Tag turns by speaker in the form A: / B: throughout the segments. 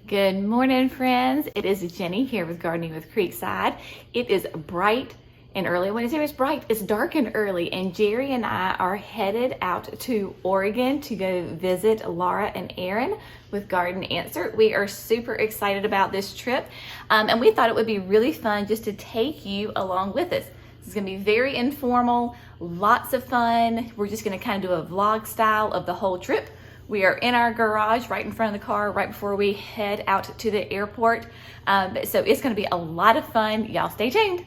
A: Good morning, friends. It is Jenny here with Gardening with Creekside. It is bright and early. When I say it's bright, it's dark and early, and Jerry and I are headed out to Oregon to go visit Laura and Aaron with Garden Answer. We are super excited about this trip, and we thought it would be really fun just to take you along with us. This is going to be very informal, lots of fun. We're just going to kind of do a vlog style of the whole trip. We are in our garage right in front of the car right before we head out to the airport. So it's going to be a lot of fun. Y'all stay tuned.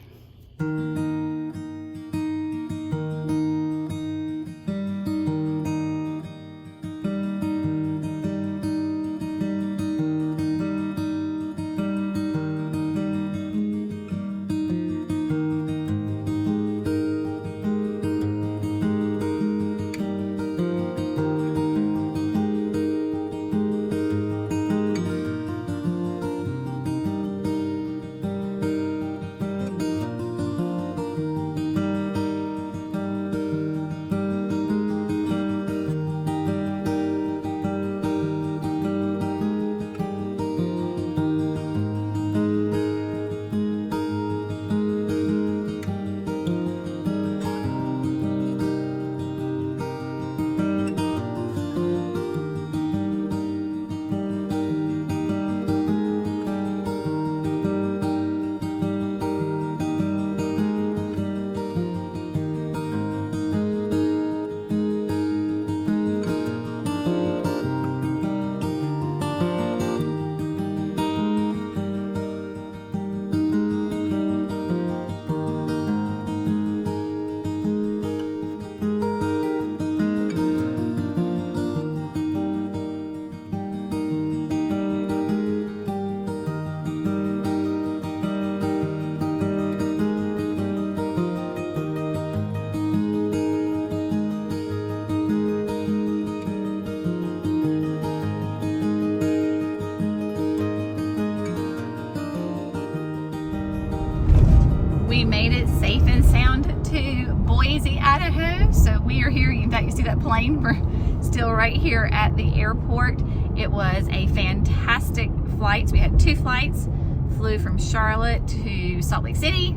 A: We made it safe and sound to Boise, Idaho. So we are here. In fact, you see that plane? We're still right here at the airport. It was a fantastic flight. So we had two flights. Flew from Charlotte to Salt Lake City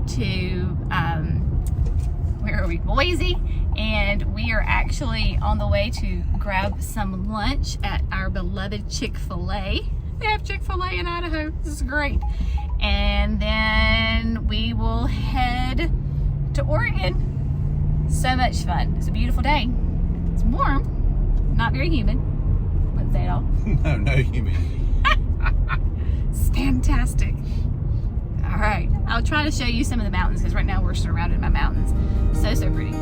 A: to where are we? Boise. And we are actually on the way to grab some lunch at our beloved Chick-fil-A. They have Chick-fil-A in Idaho. This is great. And then we will head to Oregon. So much fun. It's a beautiful day. It's warm, not very humid. Wouldn't say at all.
B: No humidity.
A: It's fantastic. All right, I'll try to show you some of the mountains because right now we're surrounded by mountains. So pretty.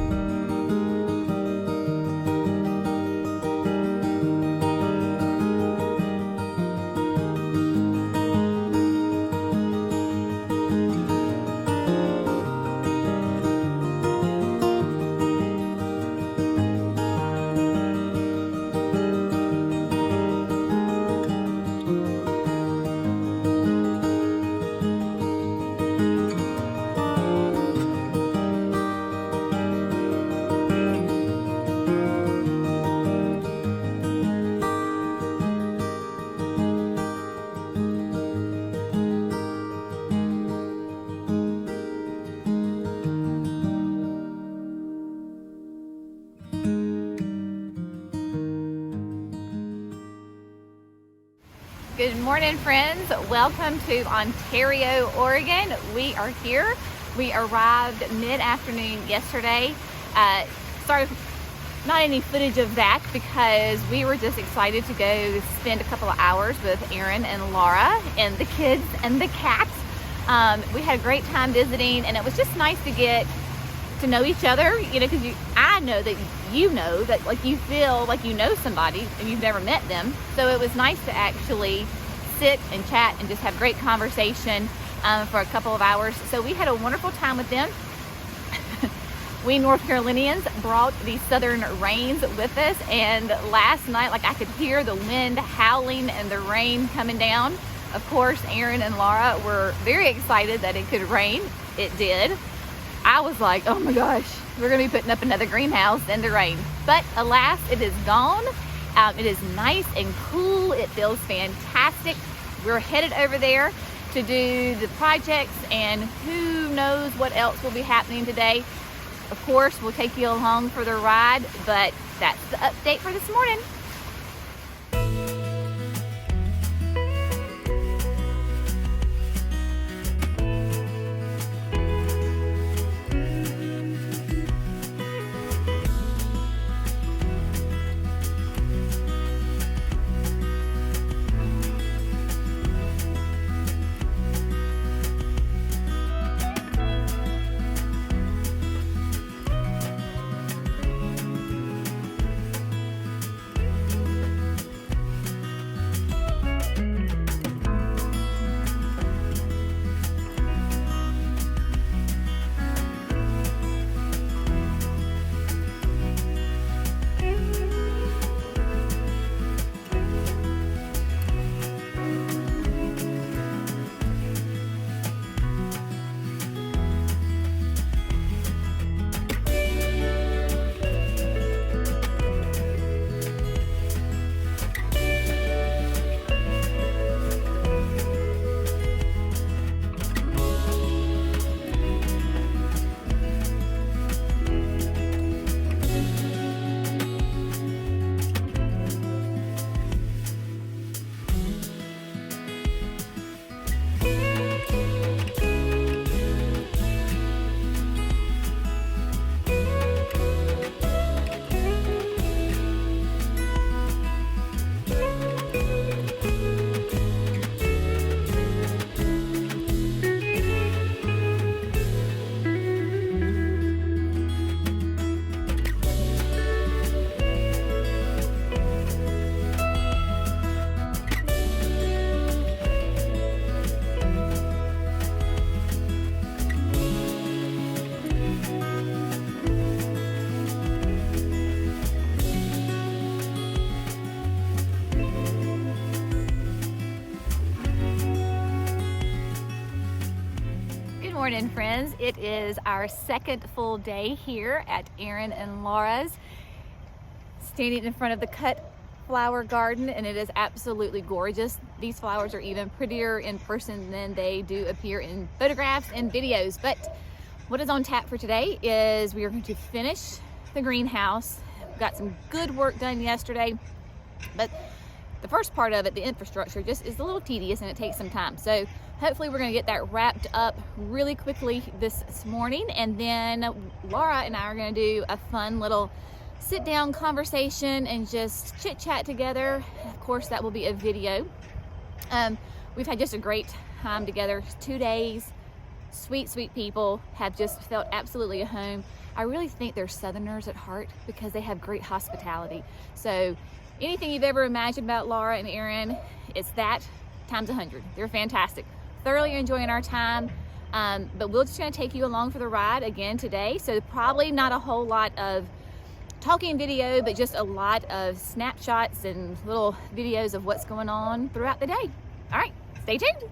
A: Good morning, friends. Welcome to Ontario, Oregon. We are here. We arrived mid-afternoon yesterday. Sorry, not any footage of that because we were just excited to go spend a couple of hours with Aaron and Laura and the kids and the cats. We had a great time visiting, and it was just nice to get to know each other, you know, because I know that you know that, like, you feel like you know somebody and you've never met them. So it was nice to actually sit and chat and just have great conversation for a couple of hours. So we had a wonderful time with them. We North Carolinians brought the southern rains with us, and last night, like, I could hear the wind howling and the rain coming down. Of course, Aaron and Laura were very excited that it could rain. It did. I was like, oh my gosh, we're gonna be putting up another greenhouse in the rain. But alas, it is gone, It is nice and cool. It feels fantastic. We're headed over there to do the projects, and who knows what else will be happening today. Of course, we'll take you along for the ride, but that's the update for this morning. Morning, friends. It is our second full day here at Aaron and Laura's, standing in front of the cut flower garden, and it is absolutely gorgeous. These flowers are even prettier in person than they do appear in photographs and videos. But what is on tap for today is we are going to finish the greenhouse. We got some good work done yesterday, but the first part of it, the infrastructure, just is a little tedious and it takes some time. So hopefully we're going to get that wrapped up really quickly this morning, and then Laura and I are going to do a fun little sit down conversation and just chit chat together. Of course, that will be a video. We've had just a great time together, 2 days. Sweet, sweet people, have just felt absolutely at home. I really think they're Southerners at heart because they have great hospitality. So anything you've ever imagined about Laura and Aaron, it's that times 100. They're fantastic. Thoroughly enjoying our time, but we're just going to take you along for the ride again today. So probably not a whole lot of talking video, but just a lot of snapshots and little videos of what's going on throughout the day. All right, stay tuned.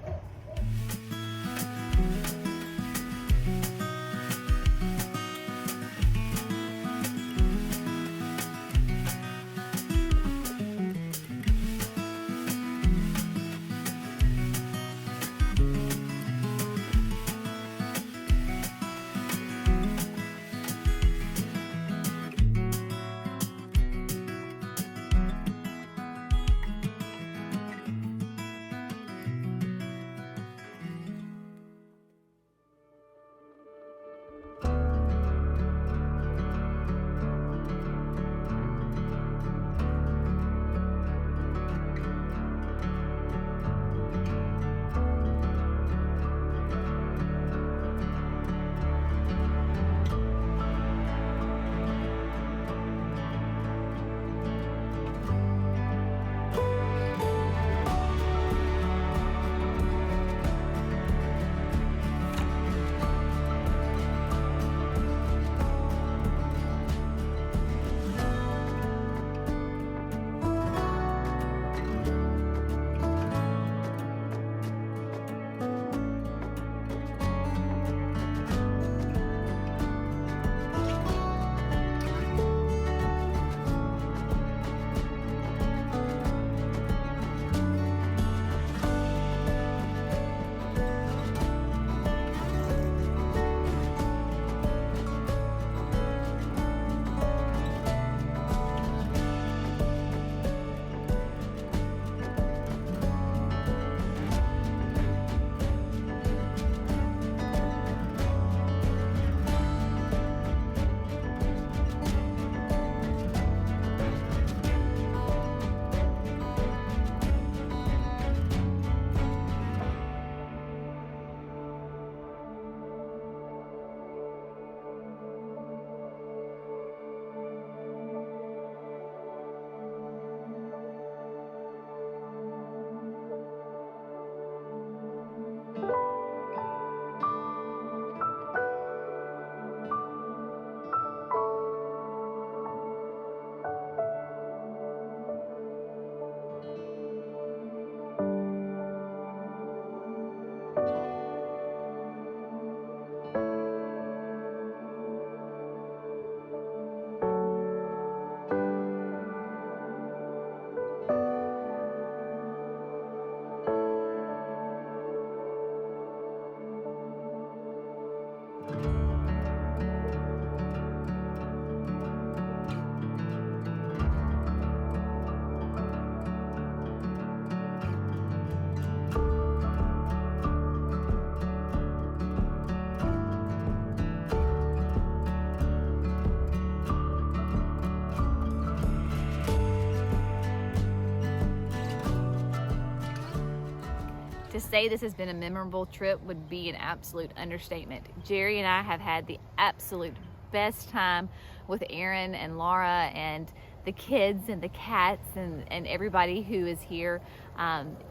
A: To say this has been a memorable trip would be an absolute understatement. Jerry and I have had the absolute best time with Aaron and Laura and the kids and the cats and everybody who is here.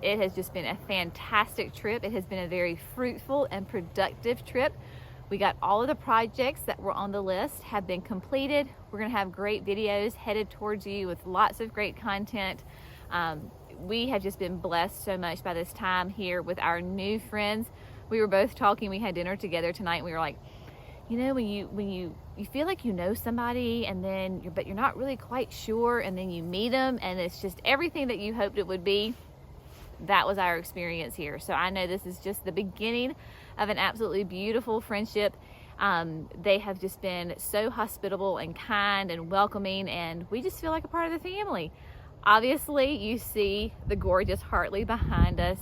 A: It has just been a fantastic trip. It has been a very fruitful and productive trip. We got all of the projects that were on the list have been completed. We're gonna have great videos headed towards you with lots of great content. We have just been blessed so much by this time here with our new friends. We were both talking, we had dinner together tonight, and we were like, you know, when you feel like you know somebody and then but you're not really quite sure, and then you meet them and it's just everything that you hoped it would be. That was our experience here. So I know this is just the beginning of an absolutely beautiful friendship. They have just been so hospitable and kind and welcoming, and we just feel like a part of the family. Obviously, you see the gorgeous Hartley behind us.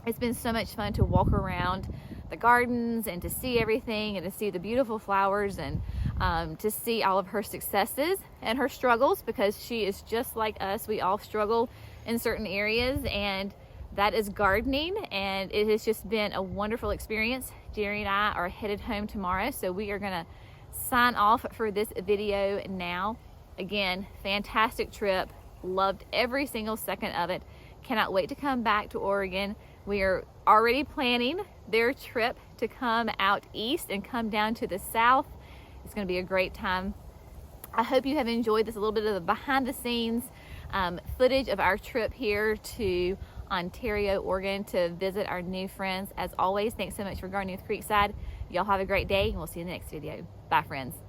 A: It's been so much fun to walk around the gardens and to see everything and to see the beautiful flowers and to see all of her successes and her struggles, because she is just like us. We all struggle in certain areas, and that is gardening, and it has just been a wonderful experience. Jerry and I are headed home tomorrow, so we are gonna sign off for this video now. Again, fantastic trip. Loved every single second of it. Cannot wait to come back to Oregon. We are already planning their trip to come out east and come down to the south. It's going to be a great time. I hope you have enjoyed this, a little bit of the behind the scenes footage of our trip here to Ontario, Oregon to visit our new friends. As always, thanks so much for gardening with Creekside. Y'all have a great day, and we'll see you in the next video. Bye, friends.